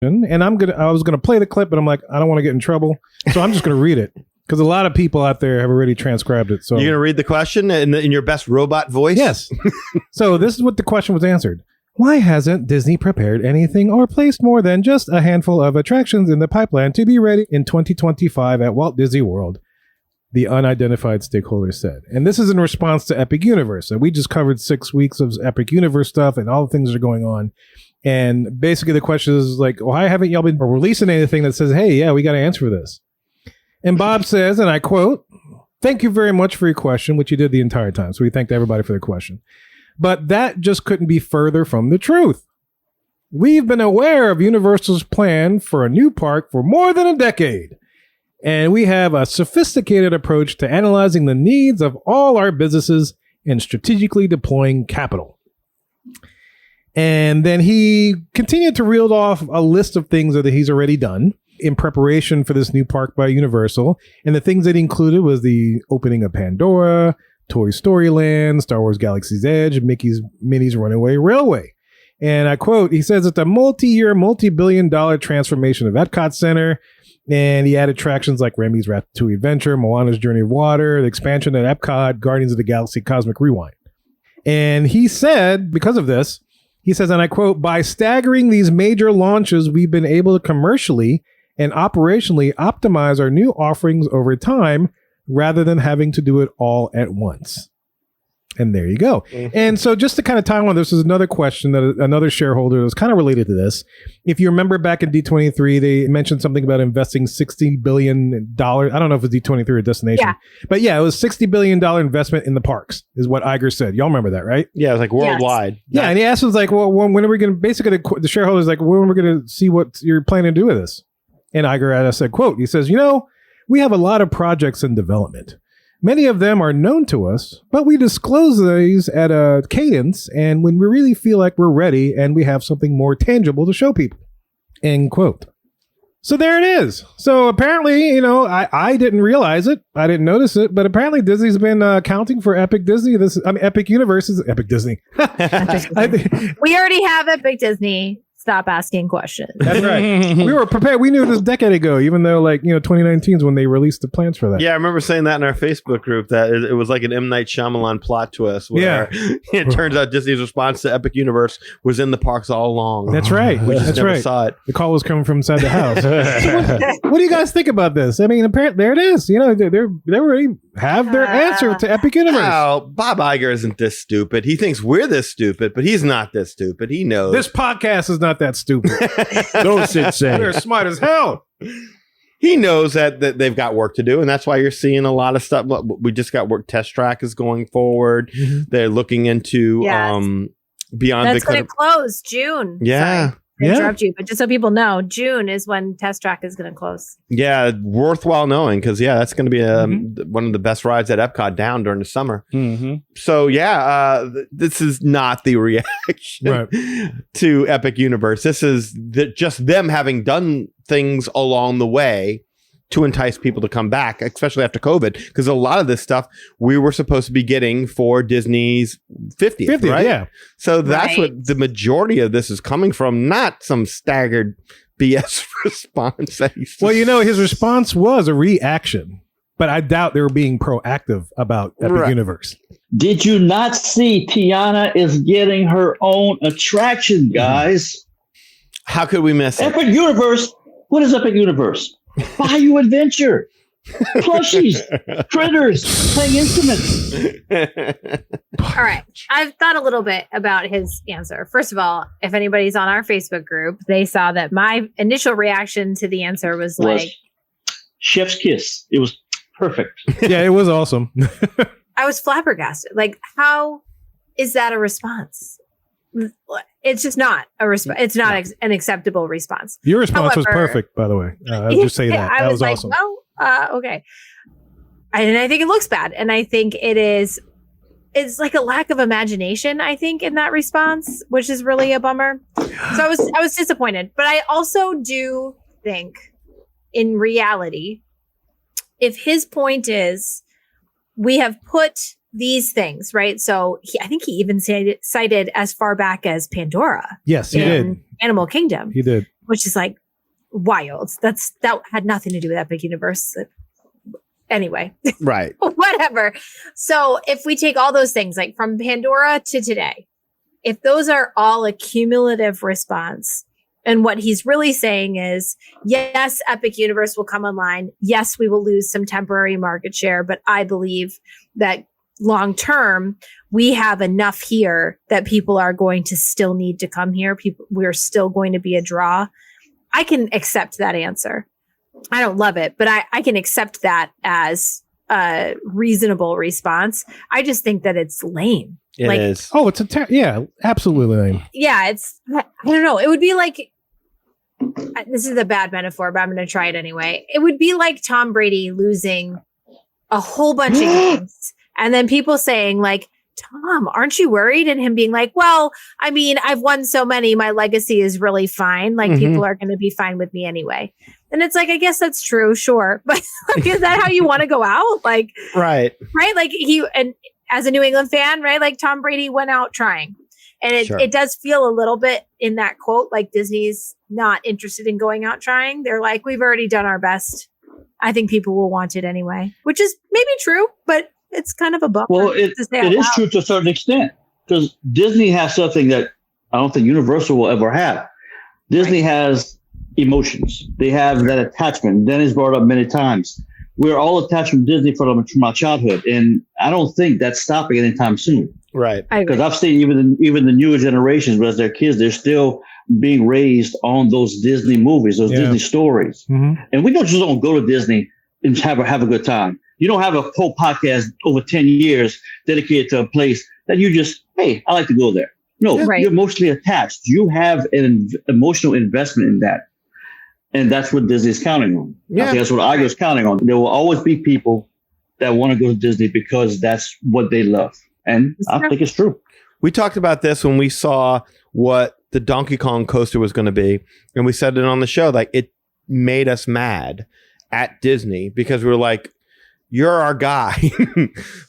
and I was gonna play the clip, but I'm like, I don't want to get in trouble, so I'm just gonna read it because a lot of people out there have already transcribed it. So you're gonna read the question in your best robot voice? Yes. So this is what the question was answered. Why hasn't Disney prepared anything or placed more than just a handful of attractions in the pipeline to be ready in 2025 at Walt Disney World? The unidentified stakeholder said. And this is in response to Epic Universe. So we just covered 6 weeks of Epic Universe stuff and all the things that are going on. And basically the question is like, why haven't y'all been releasing anything that says, hey, yeah, we got to answer for this? And Bob says, and I quote, "Thank you very much for your question," which you did the entire time. So we thanked everybody for their question. But that just couldn't be further from the truth. We've been aware of Universal's plan for a new park for more than a decade. And we have a sophisticated approach to analyzing the needs of all our businesses and strategically deploying capital. And then he continued to reel off a list of things that he's already done in preparation for this new park by Universal. And the things that he included was the opening of Pandora, Toy Story Land, Star Wars Galaxy's Edge, Minnie's Runaway Railway. And I quote, he says it's a multi-year, multi-billion-dollar transformation of Epcot Center. And he added attractions like Remy's Ratatouille Adventure, Moana's Journey of Water, the expansion at Epcot, Guardians of the Galaxy Cosmic Rewind. And he said, because of this, he says, and I quote, by staggering these major launches, we've been able to commercially and operationally optimize our new offerings over time rather than having to do it all at once. And there you go. Mm-hmm. And so just to kind of tie on, this is another question that another shareholder was kind of related to this. If you remember back in D23, they mentioned something about investing $60 billion. I don't know if it's D23 or Destination. Yeah. But yeah, it was $60 billion investment in the parks is what Iger said. Y'all remember that, right? Yeah, it was like worldwide. Yes. Yeah, and he asked us like, well, when are we going to, basically the shareholders like, when are we going to see what you're planning to do with this? And Iger said, quote, he says, we have a lot of projects in development. Many of them are known to us, but we disclose these at a cadence and when we really feel like we're ready and we have something more tangible to show people. End quote. So there it is. So apparently, I didn't realize it. I didn't notice it, but apparently Disney's been accounting for Epic Disney. Epic Universe is Epic Disney. We already have Epic Disney. Stop asking questions. That's right. We were prepared. We knew this a decade ago, even though 2019 is when they released the plans for that. Yeah, I remember saying that in our Facebook group that it was like an M. Night Shyamalan plot twist where it turns out Disney's response to Epic Universe was in the parks all along. That's right. We just never saw it. The call was coming from inside the house. So what do you guys think about this? I mean, apparently there it is. They already have their answer to Epic Universe. Oh, Bob Iger isn't this stupid. He thinks we're this stupid, but he's not this stupid. He knows. This podcast is not that stupid. Don't sit say. They're smart as hell. He knows that they've got work to do, and that's why you're seeing a lot of stuff. We just got work. Test Track is going forward. Mm-hmm. They're looking into Beyond. That's going to close June. Yeah. Sorry. Interrupt you, but just so people know, June is when Test Track is going to close. Yeah, worthwhile knowing because that's going to be one of the best rides at Epcot during the summer. Mm-hmm. So this is not the reaction to Epic Universe. This is just them having done things along the way to entice people to come back, especially after COVID, because a lot of this stuff we were supposed to be getting for Disney's 50th, right? Yeah. So that's what the majority of this is coming from, not some staggered BS response. His response was a reaction, but I doubt they were being proactive about Epic Universe. Did you not see Tiana is getting her own attraction, guys? How could we miss Epic Universe? What is Epic Universe? Bayou Adventure, plushies, critters, playing instruments. All right. I've thought a little bit about his answer. First of all, if anybody's on our Facebook group, they saw that my initial reaction to the answer was like chef's kiss. It was perfect. Yeah, it was awesome. I was flabbergasted. Like, how is that a response? It's just not a response. It's not an acceptable response. Your response was perfect, by the way. I'll just say that. That was awesome. Okay. And I think it looks bad. And I think it's like a lack of imagination, I think, in that response, which is really a bummer. So I was disappointed. But I also do think, in reality, if his point is we have put these things, right? So I think he even cited as far back as Pandora. Yes, he did. Animal Kingdom. He did. which is like wild. That had nothing to do with Epic Universe. Anyway, Right. whatever. So if we take all those things, like from Pandora to today, if those are all a cumulative response, and what he's really saying is, yes, Epic Universe will come online. Yes, we will lose some temporary market share, but I believe that long term, we have enough here that people are going to still need to come here. We're still going to be a draw. I can accept that answer. I don't love it, but I can accept that as a reasonable response. I just think that it's lame. It is. Oh, it's yeah, absolutely lame. Yeah, I don't know. It would be like, this is a bad metaphor, but I'm going to try it anyway. It would be like Tom Brady losing a whole bunch of games and then people saying like, Tom, aren't you worried? And him being like, well, I mean, I've won so many. My legacy is really fine. Like people are going to be fine with me anyway. And it's like, I guess that's true. Sure. But like, is that how you want to go out? Like, right. Like and as a New England fan, right? Like Tom Brady went out trying. And it does feel a little bit in that quote, like Disney's not interested in going out trying. They're like, we've already done our best. I think people will want it anyway, which is maybe true, but it's kind of a bummer. Well, it is true to a certain extent because Disney has something that I don't think Universal will ever have. Disney has emotions. They have that attachment. Dennis brought up many times. We're all attached from Disney from our childhood, and I don't think that's stopping anytime soon. Right. Because I've seen even the newer generations, as their kids, they're still being raised on those Disney movies, those Disney stories. And we don't go to Disney and have a good time. You don't have a whole podcast over 10 years dedicated to a place that you just, hey, I like to go there. No, you're emotionally attached. You have an emotional investment in that. And that's what Disney's counting on. Yeah. I think that's what Iger's counting on. There will always be people that want to go to Disney because that's what they love. And I think it's true. We talked about this when we saw what the Donkey Kong coaster was going to be. And we said it on the show, like it made us mad at Disney because we were like, you're our guy.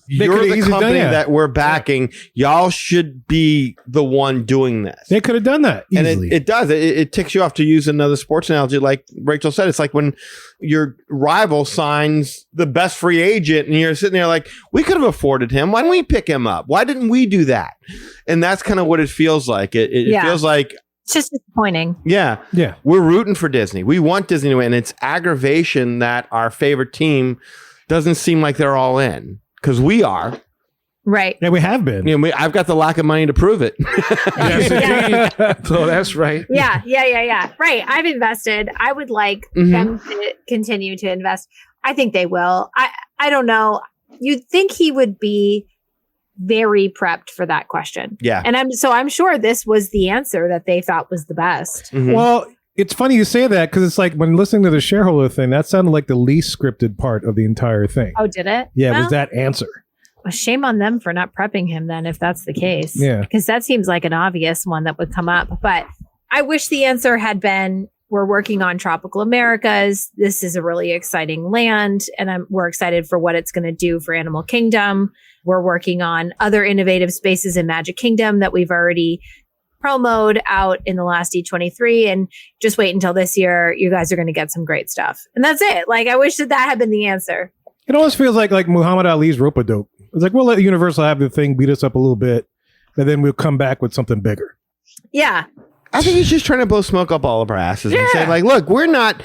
You're the company that we're backing. Y'all should be the one doing this. They could have done that easily. And it does. It ticks you off, to use another sports analogy. Like Rachel said, it's like when your rival signs the best free agent and you're sitting there like, we could have afforded him. Why didn't we pick him up? Why didn't we do that? And that's kind of what it feels like. It feels like it's just disappointing. Yeah. We're rooting for Disney. We want Disney to win. And it's aggravation that our favorite team doesn't seem like they're all in, because we are. Right. Yeah, we have been. You know, I've got the lack of money to prove it. Yes, indeed. So that's right. Yeah. Right. I've invested. I would like them to continue to invest. I think they will. I don't know. You'd think he would be very prepped for that question. Yeah. And I'm sure this was the answer that they thought was the best. Well, it's funny you say that because it's like when listening to the shareholder thing, that sounded like the least scripted part of the entire thing. Oh, did it? Yeah, it was that answer. Well, shame on them for not prepping him then, if that's the case. Yeah. Because that seems like an obvious one that would come up. But I wish the answer had been, we're working on Tropical Americas. This is a really exciting land, and we're excited for what it's going to do for Animal Kingdom. We're working on other innovative spaces in Magic Kingdom that we've already promoed out in the last D23, and just wait until this year. You guys are going to get some great stuff. And that's it. Like, I wish that had been the answer. It almost feels like Muhammad Ali's rope-a-dope. It's like, we'll let Universal have the thing, beat us up a little bit, and then we'll come back with something bigger. Yeah. I think he's just trying to blow smoke up all of our asses and say, like, look, we're not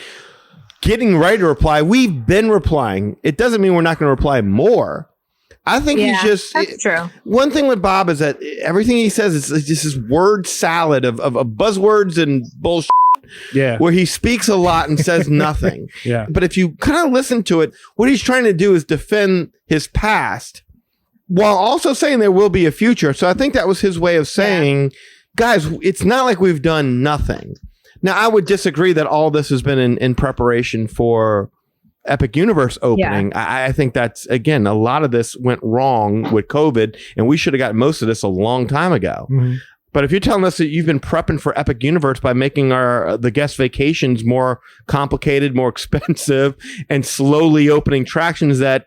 getting ready to reply. We've been replying. It doesn't mean we're not going to reply more. I think he's just... That's true. One thing with Bob is that everything he says is just this word salad of buzzwords and bullshit. Yeah. Where he speaks a lot and says nothing. Yeah. But if you kind of listen to it, what he's trying to do is defend his past while also saying there will be a future. So I think that was his way of saying, guys, it's not like we've done nothing. Now, I would disagree that all this has been in preparation for Epic Universe opening. I think that's, again, a lot of this went wrong with COVID, and we should have gotten most of this a long time ago. But if you're telling us that you've been prepping for Epic Universe by making the guest vacations more complicated, more expensive, and slowly opening attractions that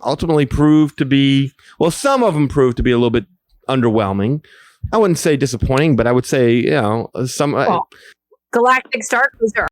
ultimately proved to be, well, some of them proved to be a little bit underwhelming. I wouldn't say disappointing, but I would say, some... Galactic Star Cruiser